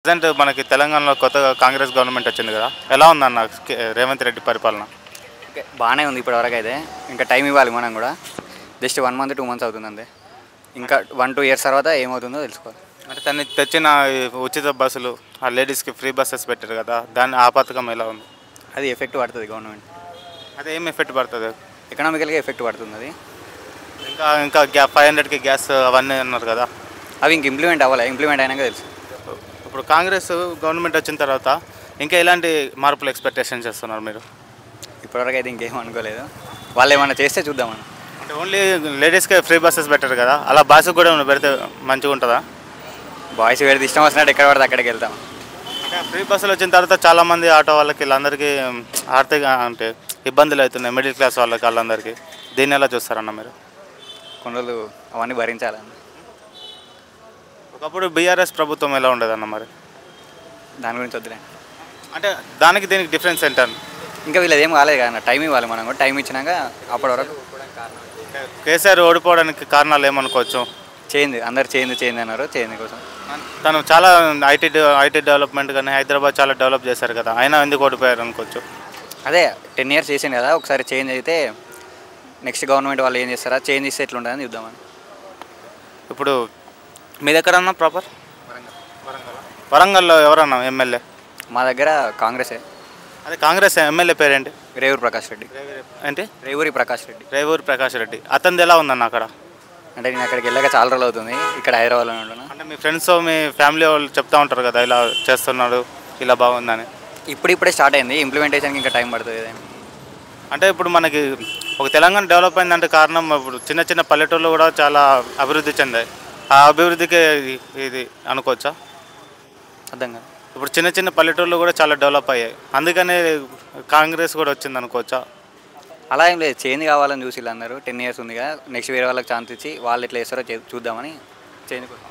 Present మనకి తెలంగాణలో కొత్తగా కాంగ్రెస్ గవర్నమెంట్ వచ్చింది కదా, ఎలా ఉందన్న రేవంత్ రెడ్డి పరిపాలన? ఓకే, బాగానే ఉంది ఇప్పటివరకు అయితే. ఇంకా టైం ఇవ్వాలి మనం కూడా. జస్ట్ 1 మంత్ 2 మంత్స్ అవుతుంది అంతే. ఇంకా 1-2 ఇయర్స్ తర్వాత ఏమవుతుందో తెలుసుకోవాలి. అంటే తను తెచ్చిన ఈ ఉచిత బస్సులు, ఆ లేడీస్కి ఫ్రీ బస్సెస్ పెట్టారు కదా, ఆ పథకం ఎలా ఉంది? అది ఎఫెక్ట్ పడుతుంది గవర్నమెంట్. అదే ఏం ఎఫెక్ట్ పడుతుంది? ఎకనామికల్గా ఎఫెక్ట్ పడుతుంది అది. ఇంకా ఇంకా 500కి గ్యాస్ అవన్నీ అన్నారు కదా. అవి ఇంక ఇంప్లిమెంట్ అవ్వాలి. ఇంప్లిమెంట్ అయినాక తెలుసు. ఇప్పుడు కాంగ్రెస్ గవర్నమెంట్ వచ్చిన తర్వాత ఇంకా ఎలాంటి మార్పులు ఎక్స్పెక్టేషన్ చేస్తున్నారు మీరు? ఇప్పటివరకు అయితే ఇంకేం అనుకోలేదు. వాళ్ళు ఏమైనా చేస్తే చూద్దామని. అంటే ఓన్లీ లేడీస్కే ఫ్రీ బస్సెస్ పెట్టారు కదా, అలా బాయ్స్కి కూడా ఏమైనా పెడితే మంచిగా ఉంటుందా? బాయ్స్ పెడితే ఇష్టం వచ్చినట్టు ఎక్కడ పడితే అక్కడికి వెళ్తాం. ఫ్రీ బస్సులు వచ్చిన తర్వాత చాలామంది ఆటో వాళ్ళకి వీళ్ళందరికీ ఆర్థిక అంటే ఇబ్బందులు అవుతున్నాయి, మిడిల్ క్లాస్ వాళ్ళకి వాళ్ళందరికీ. దీన్ని ఎలా చూస్తారన్న మీరు? కొన్ని రోజులు అవన్నీ భరించాలని. ఒకప్పుడు బీఆర్ఎస్ ప్రభుత్వం ఎలా ఉండేదన్న మరి? దాని గురించి వద్దులే. అంటే దానికి దీనికి డిఫరెన్స్ ఏంటని? ఇంకా వీళ్ళది ఏం కాలేదు కదా, టైం ఇవ్వాలి మనం కూడా. టైం ఇచ్చినాక అప్పటి వరకు. కేసీఆర్ ఓడిపోవడానికి కారణాలు ఏమనుకోవచ్చు? అందరు చేంజ్ అన్నారు. చేంజ్ కోసం తను చాలా ఐటీ డెవలప్మెంట్ కానీ హైదరాబాద్ చాలా డెవలప్ చేశారు కదా, అయినా ఎందుకు ఓడిపోయారు అనుకోవచ్చు? అదే 10 ఇయర్స్ చేసింది కదా, ఒకసారి చేంజ్ అయితే నెక్స్ట్ గవర్నమెంట్ వాళ్ళు ఏం చేస్తారా, చేంజ్ చేస్తే ఎట్లుంటుందని చూద్దామని. ఇప్పుడు మీ దగ్గర అన్న ప్రాపర్ వరంగల్లో ఎవరన్నా ఎమ్మెల్యే? మా దగ్గర కాంగ్రెసే. అదే కాంగ్రెస్ ఎమ్మెల్యే పేరేంటి? రేవూరి ప్రకాష్ రెడ్డి. ఏంటి? రేవూరి ప్రకాష్ రెడ్డి. రేవూరి ప్రకాష్ రెడ్డి. అతనిది ఎలా ఉందన్న అక్కడ? అంటే నేను అక్కడికి వెళ్ళాక చాలా రోజులు అవుతుంది. ఇక్కడ హైదరాబాద్లో ఉంటున్నా. అంటే మీ ఫ్రెండ్స్ మీ ఫ్యామిలీ వాళ్ళు చెప్తా ఉంటారు కదా, ఇలా చేస్తున్నాడు, ఇలా బాగుందని. ఇప్పుడిప్పుడే స్టార్ట్ అయింది. ఇంప్లిమెంటేషన్కి ఇంకా టైం పడుతుంది. అంటే ఇప్పుడు మనకి ఒక తెలంగాణ డెవలప్ అయిందంటే కారణం ఇప్పుడు చిన్న చిన్న పల్లెటూళ్ళు కూడా చాలా అభివృద్ధి చెందాయి. ఆ అభివృద్ధికి ఇది అనుకోవచ్చా? అర్థం కాదు. ఇప్పుడు చిన్న చిన్న పల్లెటూళ్ళు కూడా చాలా డెవలప్ అయ్యాయి, అందుకనే కాంగ్రెస్ కూడా వచ్చింది అనుకోవచ్చా? అలా ఏం లేదు, చేంజ్ కావాలని చూసి వీళ్ళందరూ 10 ఇయర్స్ ఉందిగా, నెక్స్ట్ వేరే వాళ్ళకి ఛాన్స్ ఇచ్చి వాళ్ళు ఎట్లా చేస్తారో చూద్దామని చేంజ్ కోసం.